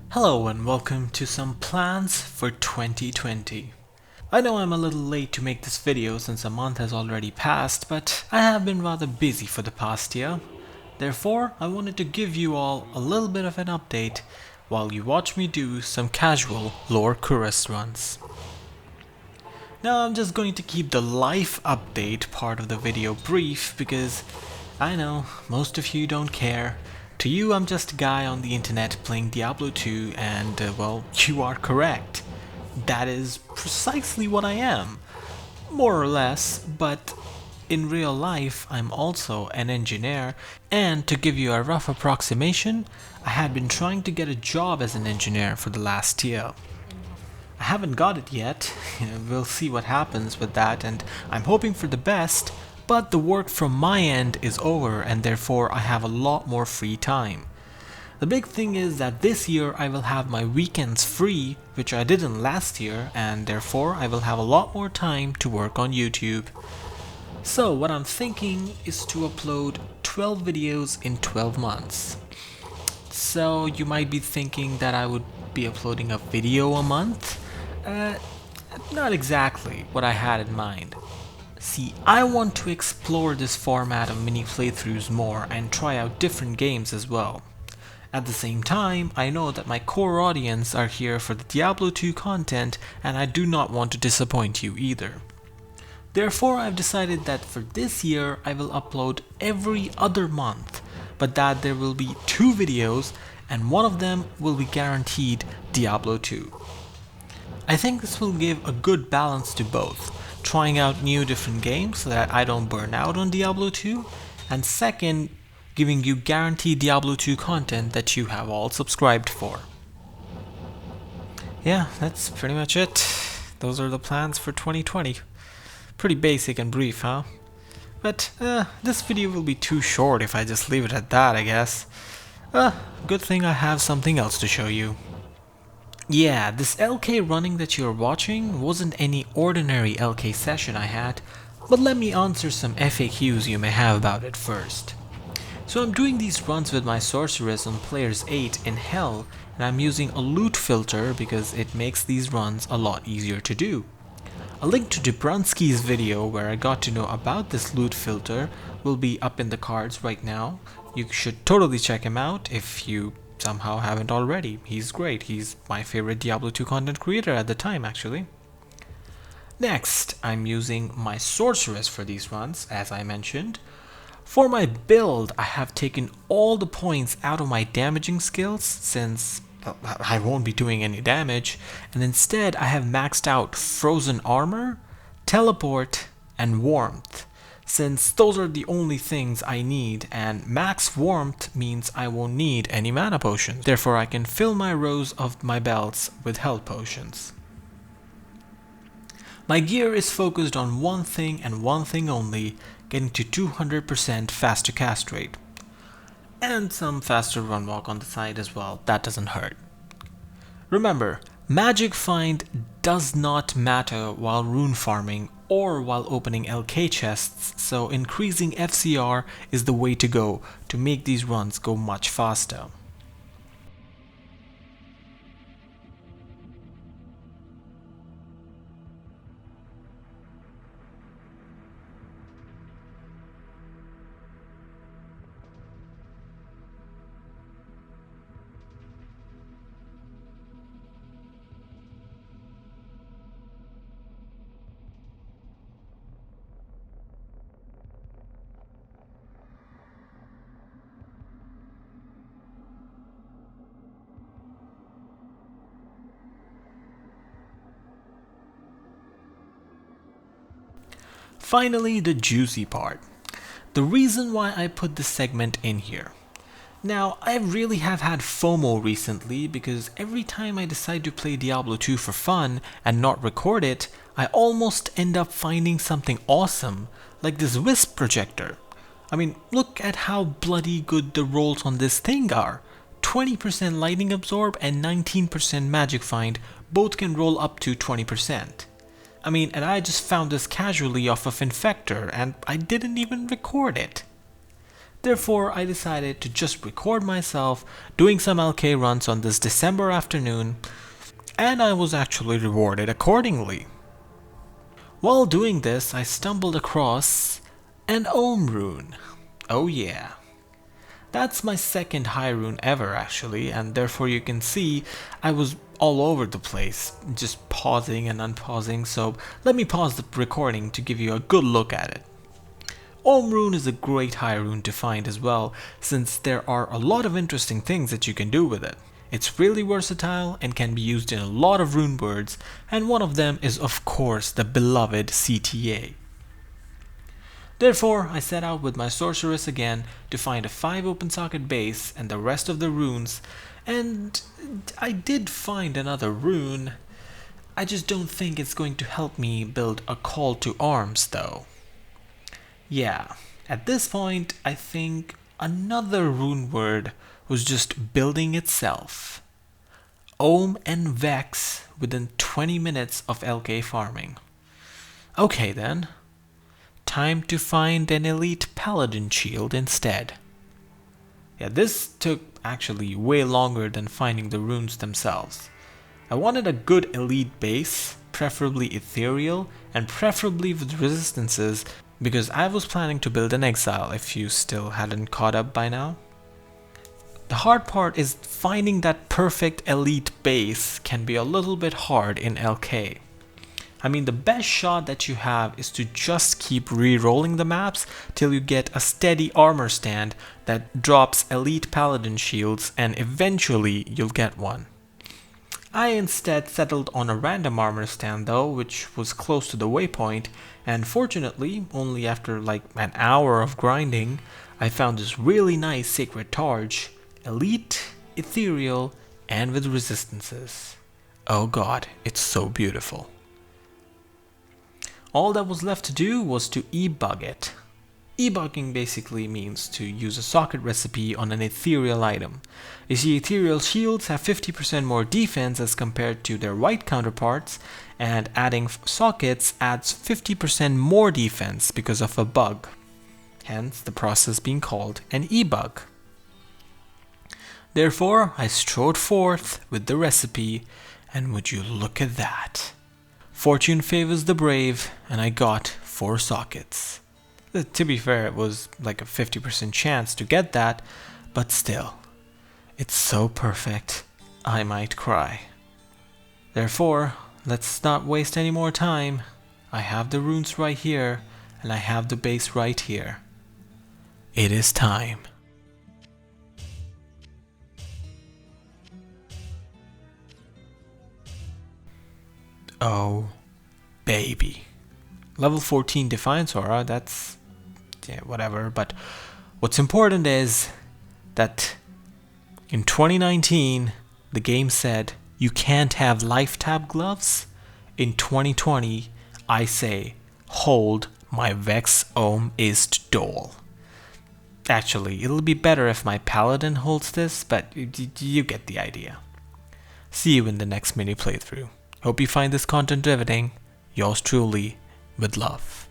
Hello and welcome to some plans for 2020. I know I'm a little late to make this video since a month has already passed, but I have been rather busy for the past year. Therefore, I wanted to give you all a little bit of an update while you watch me do some casual lore chorus runs. Now I'm just going to keep the life update part of the video brief because I know most of you don't care. To you, I'm just a guy on the internet playing Diablo 2 and, well, you are correct. That is precisely what I am. More or less, but in real life, I'm also an engineer, and to give you a rough approximation, I had been trying to get a job as an engineer for the last year. I haven't got it yet, we'll see what happens with that, and I'm hoping for the best. But the work from my end is over and therefore I have a lot more free time. The big thing is that this year I will have my weekends free, which I didn't last year, and therefore I will have a lot more time to work on YouTube. So what I'm thinking is to upload 12 videos in 12 months. So you might be thinking that I would be uploading a video a month? Not exactly what I had in mind. See, I want to explore this format of mini playthroughs more and try out different games as well. At the same time, I know that my core audience are here for the Diablo 2 content and I do not want to disappoint you either. Therefore, I've decided that for this year I will upload every other month, but that there will be 2 videos and one of them will be guaranteed Diablo 2. I think this will give a good balance to both, trying out new different games so that I don't burn out on Diablo 2, and second, giving you guaranteed Diablo 2 content that you have all subscribed for. Yeah, that's pretty much it. Those are the plans for 2020. Pretty basic and brief, huh? But this video will be too short if I just leave it at that, I guess. Good thing I have something else to show you. Yeah, this LK running that you're watching wasn't any ordinary LK session I had, but let me answer some FAQs you may have about it first. So I'm doing these runs with my sorceress on players 8 in Hell, and I'm using a loot filter because it makes these runs a lot easier to do. A link to Debrunsky's video where I got to know about this loot filter will be up in the cards right now. You should totally check him out if you somehow haven't already. He's great. He's my favorite Diablo 2 content creator at the time, actually. Next, I'm using my sorceress for these runs, as I mentioned. For my build, I have taken all the points out of my damaging skills since I won't be doing any damage, and instead I have maxed out frozen armor, teleport, and warmth, since those are the only things I need, and max warmth means I won't need any mana potions. Therefore I can fill my rows of my belts with health potions. My gear is focused on one thing and one thing only, getting to 200% faster cast rate. And some faster run walk on the side as well, that doesn't hurt. Remember, magic find does not matter while rune farming or while opening LK chests, so increasing FCR is the way to go to make these runs go much faster. Finally, the juicy part. The reason why I put this segment in here. Now, I really have had FOMO recently because every time I decide to play Diablo 2 for fun and not record it, I almost end up finding something awesome, like this Wisp projector. I mean, look at how bloody good the rolls on this thing are. 20% lightning absorb and 19% magic find both can roll up to 20%. I mean, and I just found this casually off of Infector and I didn't even record it. Therefore, I decided to just record myself doing some LK runs on this December afternoon, and I was actually rewarded accordingly. While doing this, I stumbled across an Ohm rune. Oh yeah. That's my second high rune ever actually, and therefore you can see I was all over the place, just pausing and unpausing, so let me pause the recording to give you a good look at it. Ohm rune is a great high rune to find as well, since there are a lot of interesting things that you can do with it. It's really versatile and can be used in a lot of rune words, and one of them is of course the beloved CTA. Therefore, I set out with my sorceress again to find a 5 open socket base and the rest of the runes, and I did find another rune. I just don't think it's going to help me build a call to arms though. Yeah, at this point I think another rune word was just building itself. Ohm and Vex within 20 minutes of LK farming. Okay then, time to find an elite paladin shield instead. Yeah, this took actually way longer than finding the runes themselves. I wanted a good elite base, preferably ethereal and preferably with resistances, because I was planning to build an exile if you still hadn't caught up by now. The hard part is finding that perfect elite base can be a little bit hard in LK. I mean, the best shot that you have is to just keep re-rolling the maps till you get a steady armor stand that drops elite paladin shields, and eventually you'll get one. I instead settled on a random armor stand though, which was close to the waypoint, and fortunately, only after like an hour of grinding, I found this really nice sacred torch, elite, ethereal, and with resistances. Oh god, it's so beautiful. All that was left to do was to e-bug it. E-bugging basically means to use a socket recipe on an ethereal item. You see, ethereal shields have 50% more defense as compared to their white counterparts, and adding sockets adds 50% more defense because of a bug. Hence, the process being called an e-bug. Therefore, I strode forth with the recipe, and would you look at that. Fortune favors the brave, and I got 4 sockets. To be fair, it was like a 50% chance to get that, but still, it's so perfect, I might cry. Therefore, let's not waste any more time. I have the runes right here, and I have the base right here. It is time. Oh, baby. Level 14 Defiance Aura, that's yeah, whatever, but what's important is that in 2019 the game said you can't have life tab gloves. In 2020 I say hold my Vex Ohm ist Dole. Actually, it'll be better if my paladin holds this, but you get the idea. See you in the next mini playthrough. Hope you find this content riveting. Yours truly, with love.